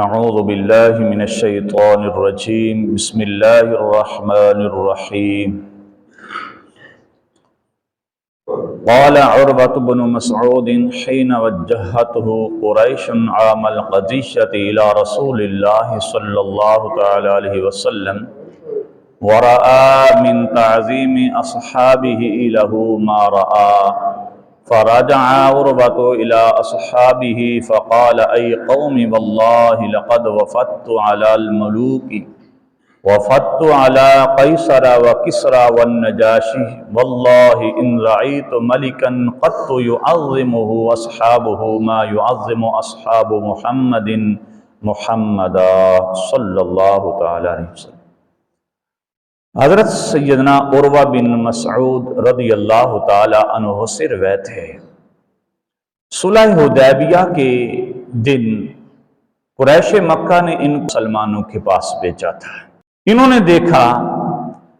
أعوذ بالله من الشيطان الرجيم بسم الله الرحمن الرحيم قال عروة بن مسعود حين وجهته قريش عام القديشة إلى رسول الله صلى الله تعالى عليه وسلم ورأى من تعظيم أصحابه له ما رأى فرجع عروة إلى أصحابه فقال أي قوم والله لقد وفدت على الملوك وفدت على قيصر وكسرى والنجاشي والله إن رأيت ملكا قط يعظمه أصحابه ما يعظم أصحاب محمدا صلی اللہ تعالی علیہ وسلم۔ حضرت سیدنا عروہ بن مسعود رضی اللہ تعالی عنہ سے روایت ہے، صلح حدیبیہ کے دن قریش مکہ نے ان کو مسلمانوں کے پاس بھیجا تھا۔ انہوں نے دیکھا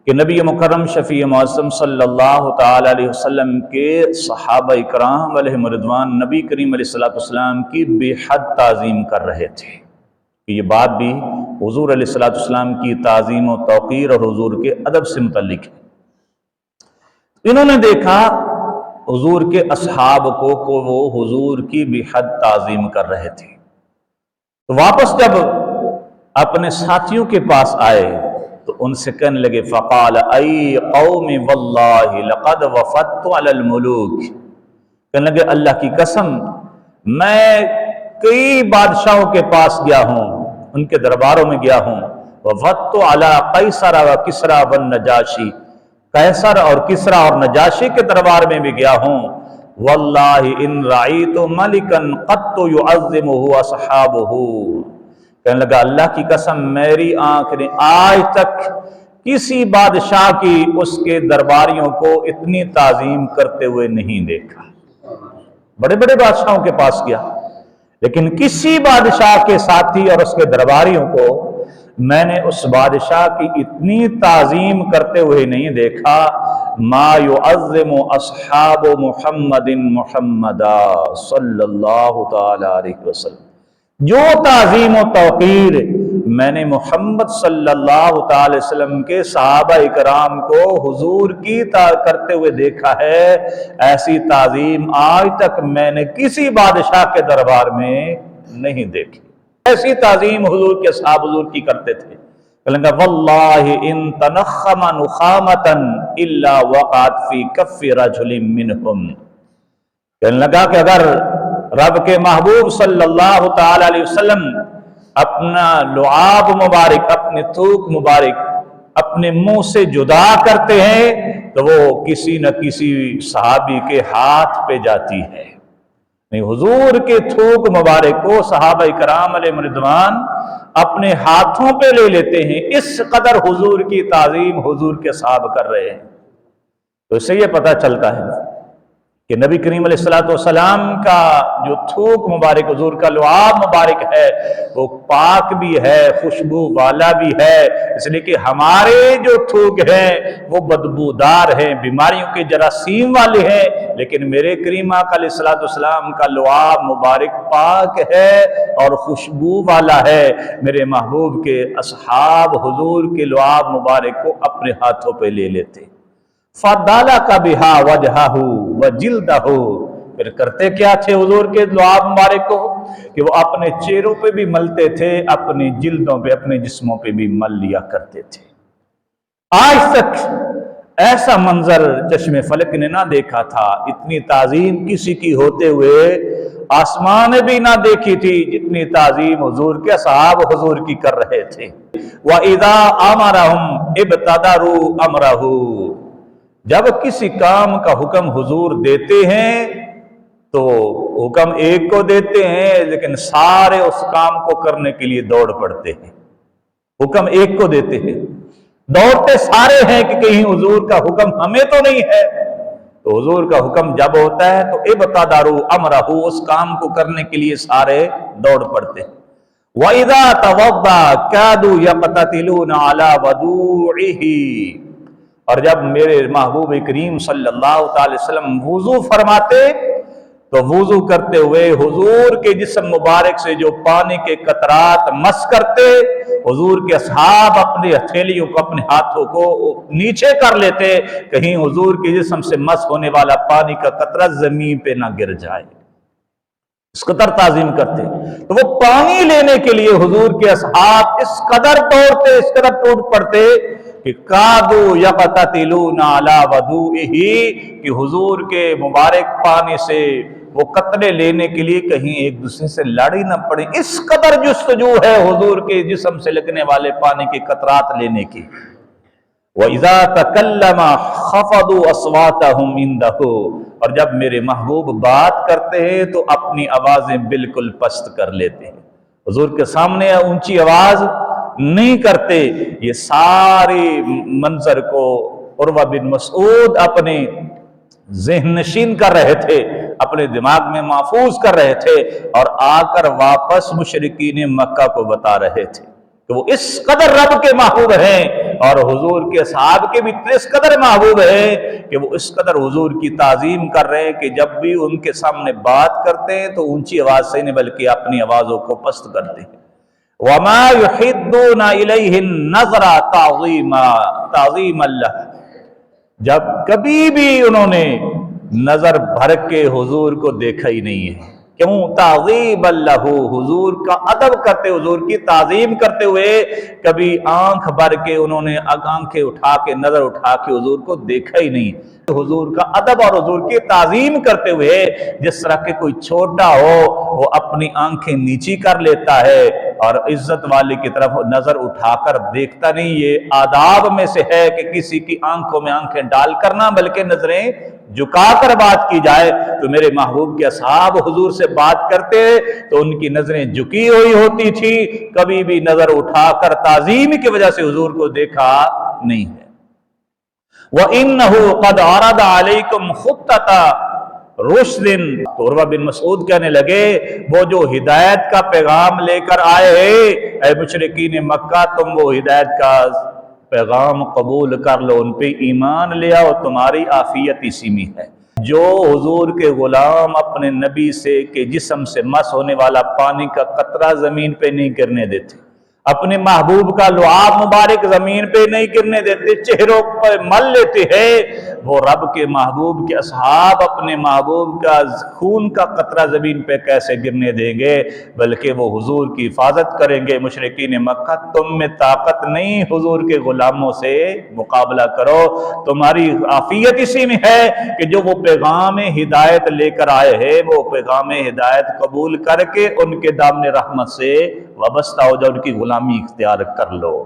کہ نبی مکرم شفیع معظم صلی اللہ تعالی علیہ وسلم کے صحابہ اکرام علیہم رضوان نبی کریم علیہ السلام کی بے حد تعظیم کر رہے تھے۔ یہ بات بھی حضور علیہ السلام کی تعظیم و توقیر اور حضور کے ادب سے متعلق ہے۔ انہوں نے دیکھا حضور کے اصحاب کو وہ حضور کی بے حد تعظیم کر رہے تھے، تو واپس جب اپنے ساتھیوں کے پاس آئے تو ان سے کہنے لگے فقال ای قوم واللہ لقد وفدت علی الملوک، کہنے لگے اللہ کی قسم میں کئی بادشاہوں کے پاس گیا ہوں، ان کے درباروں میں گیا ہوں، وفدت علی قیصر و کسریٰ والنجاشی، قیصر اور کسریٰ اور نجاشی کے دربار میں بھی گیا ہوں، واللہ ان رأیت ملکا قط یعظمہ اصحابہ، کہنے لگا اللہ کی قسم میری آنکھ نے آج تک کسی بادشاہ کی اس کے درباریوں کو اتنی تعظیم کرتے ہوئے نہیں دیکھا۔ بڑے بڑے بادشاہوں کے پاس گیا لیکن کسی بادشاہ کے ساتھی اور اس کے درباریوں کو میں نے اس بادشاہ کی اتنی تعظیم کرتے ہوئے نہیں دیکھا، ما یعظم اصحاب محمدا صلی اللہ تعالی علیہ وسلم، جو تعظیم و توقیر میں نے محمد صلی اللہ تعالی وسلم کے صحابہ اکرام کو حضور کی کرتے ہوئے دیکھا ہے، ایسی تعظیم آج تک میں نے کسی بادشاہ کے دربار میں نہیں دیکھی۔ ایسی تعظیم حضور کے صحابہ حضور کی کرتے تھے۔ کہنے لگا واللہ ان تنخم نخامتا الا وقعت فی کف رجل منہم، کہنے لگا کہ اگر رب کے محبوب صلی اللہ تعالی علیہ وسلم اپنا لعاب مبارک، اپنے تھوک مبارک اپنے منہ سے جدا کرتے ہیں تو وہ کسی نہ کسی صحابی کے ہاتھ پہ جاتی ہے۔ نہیں، حضور کے تھوک مبارک کو صحابہ کرام علیہ رضوان اپنے ہاتھوں پہ لے لیتے ہیں، اس قدر حضور کی تعظیم حضور کے صحابہ کر رہے ہیں۔ تو اس سے یہ پتہ چلتا ہے کہ نبی کریم علیہ السلام کا جو تھوک مبارک، حضور کا لعاب مبارک ہے، وہ پاک بھی ہے، خوشبو والا بھی ہے، اس لیے کہ ہمارے جو تھوک ہیں وہ بدبودار ہیں، بیماریوں کے جراثیم والے ہیں، لیکن میرے کریم آقا علیہ السلام کا لعاب مبارک پاک ہے اور خوشبو والا ہے۔ میرے محبوب کے اصحاب حضور کے لعاب مبارک کو اپنے ہاتھوں پہ لے لیتے، فَدَالَكَ بِهَا وَجْهَهُ وَجِلْدَهُ، پھر کرتے کیا تھے حضور کے لعاب مبارک کو کہ وہ اپنے چہروں پہ بھی ملتے تھے، اپنی جلدوں پہ، اپنے جسموں پہ بھی مل لیا کرتے تھے۔ آج تک ایسا منظر چشم فلک نے نہ دیکھا تھا، اتنی تعظیم کسی کی ہوتے ہوئے آسمان نے بھی نہ دیکھی تھی جتنی تعظیم حضور کے صحاب حضور کی کر رہے تھے۔ وَإِذَا أَمَرَهُمْ ابْتَدَرُوا أَمْرَهُ، جب کسی کام کا حکم حضور دیتے ہیں تو حکم ایک کو دیتے ہیں لیکن سارے اس کام کو کرنے کے لیے دوڑ پڑتے ہیں۔ حکم ایک کو دیتے ہیں، دوڑتے سارے ہیں کہ کہیں حضور کا حکم ہمیں تو نہیں ہے، تو حضور کا حکم جب ہوتا ہے تو ابتدارو امرہ، اس کام کو کرنے کے لیے سارے دوڑ پڑتے ہیں۔ وَإِذَا تَوَضَّأَ كَادُوا يَقْتَتِلُونَ عَلَى وَضُوعِهِ، اور جب میرے محبوب کریم صلی اللہ تعالی وسلم وضو فرماتے تو وضو کرتے ہوئے حضور کے جسم مبارک سے جو پانی کے قطرات مس کرتے، حضور کے اصحاب اپنی ہتھیلیوں کو، اپنے ہاتھوں کو نیچے کر لیتے، کہیں حضور کے جسم سے مس ہونے والا پانی کا قطرہ زمین پہ نہ گر جائے، اس قدر تعظیم کرتے۔ تو وہ پانی لینے کے لیے حضور کے اصحاب اس قدر دوڑتے، اس قدر ٹوٹ پڑتے کہ قادو یقتتلون علی وضوئہ، کہ حضور کے مبارک پانی سے وہ قطرے لینے کے لیے کہیں ایک دوسرے سے لڑی نہ پڑے، اس قدر جستجو ہے حضور کے جسم سے لگنے والے پانی کے قطرات لینے کی۔ وَإِذَا تَكَلَّمَ خَفَضُوا أَصْوَاتَهُمْ عِنْدَهُ، اور جب میرے محبوب بات کرتے ہیں تو اپنی آوازیں بالکل پست کر لیتے ہیں، حضور کے سامنے اونچی آواز نہیں کرتے۔ یہ سارے منظر کو عروہ بن مسعود اپنے ذہن نشین کر رہے تھے، اپنے دماغ میں محفوظ کر رہے تھے، اور آ کر واپس مشرکین مکہ کو بتا رہے تھے کہ وہ اس قدر رب کے محبوب ہیں، اور حضور کے صحابہ کے بھی اس قدر محبوب ہیں کہ وہ اس قدر حضور کی تعظیم کر رہے ہیں کہ جب بھی ان کے سامنے بات کرتے ہیں تو اونچی آواز سے نہیں بلکہ اپنی آوازوں کو پست کرتے ہیں۔ وَمَا يُحِدُّونَ إِلَيْهِ النَّظْرَ تَعْظِيمًا لَهُ، جب کبھی بھی انہوں نے نظر بھر کے حضور کو دیکھا ہی نہیں ہے، کیوں؟ تعظیم اللہ، حضور کا ادب کرتے، حضور کی تعظیم کرتے ہوئے کبھی آنکھ بھر کے انہوں نے آنکھیں اٹھا کے، نظر اٹھا کے حضور کو دیکھا ہی نہیں۔ حضور کا ادب اور حضور کی تعظیم کرتے ہوئے جس طرح کہ کوئی چھوٹا ہو وہ اپنی آنکھیں نیچی کر لیتا ہے اور عزت والے کی طرف نظر اٹھا کر دیکھتا نہیں، یہ آداب میں سے ہے کہ کسی کی آنکھوں میں آنکھیں ڈال کرنا بلکہ نظریں جھکا کر بات کی جائے۔ تو میرے محبوب کے اصحاب حضور سے بات کرتے تو ان کی نظریں جھکی ہوئی ہوتی تھی، کبھی بھی نظر اٹھا کر تعظیم کی وجہ سے حضور کو دیکھا نہیں ہے۔ وَإِنَّهُ قَدْ عَرَضَ عَلَيْكُمْ خُطَّةَ رُشْدٍ، تو عروہ بن مسعود کہنے لگے وہ جو ہدایت کا پیغام لے کر آئے ہیں، اے مشرکین مکہ، تم وہ ہدایت کا پیغام قبول کر لو، ان پہ ایمان لے آؤ، تمہاری عافیت اسی میں ہے۔ جو حضور کے غلام اپنے نبی سے کے جسم سے مس ہونے والا پانی کا قطرہ زمین پہ نہیں گرنے دیتے، اپنے محبوب کا لعاب مبارک زمین پہ نہیں گرنے دیتے، چہروں پہ مل لیتے ہیں، وہ رب کے محبوب کے اصحاب اپنے محبوب کا خون کا قطرہ زمین پہ کیسے گرنے دیں گے؟ بلکہ وہ حضور کی حفاظت کریں گے۔ مشرکین مکہ، تم میں طاقت نہیں، حضور کے غلاموں سے مقابلہ کرو، تمہاری عافیت اسی میں ہے کہ جو وہ پیغام ہدایت لے کر آئے ہیں وہ پیغام ہدایت قبول کر کے ان کے دامن رحمت سے وابستہ ہو جاؤ، ان کی غلامی اختیار کر لو۔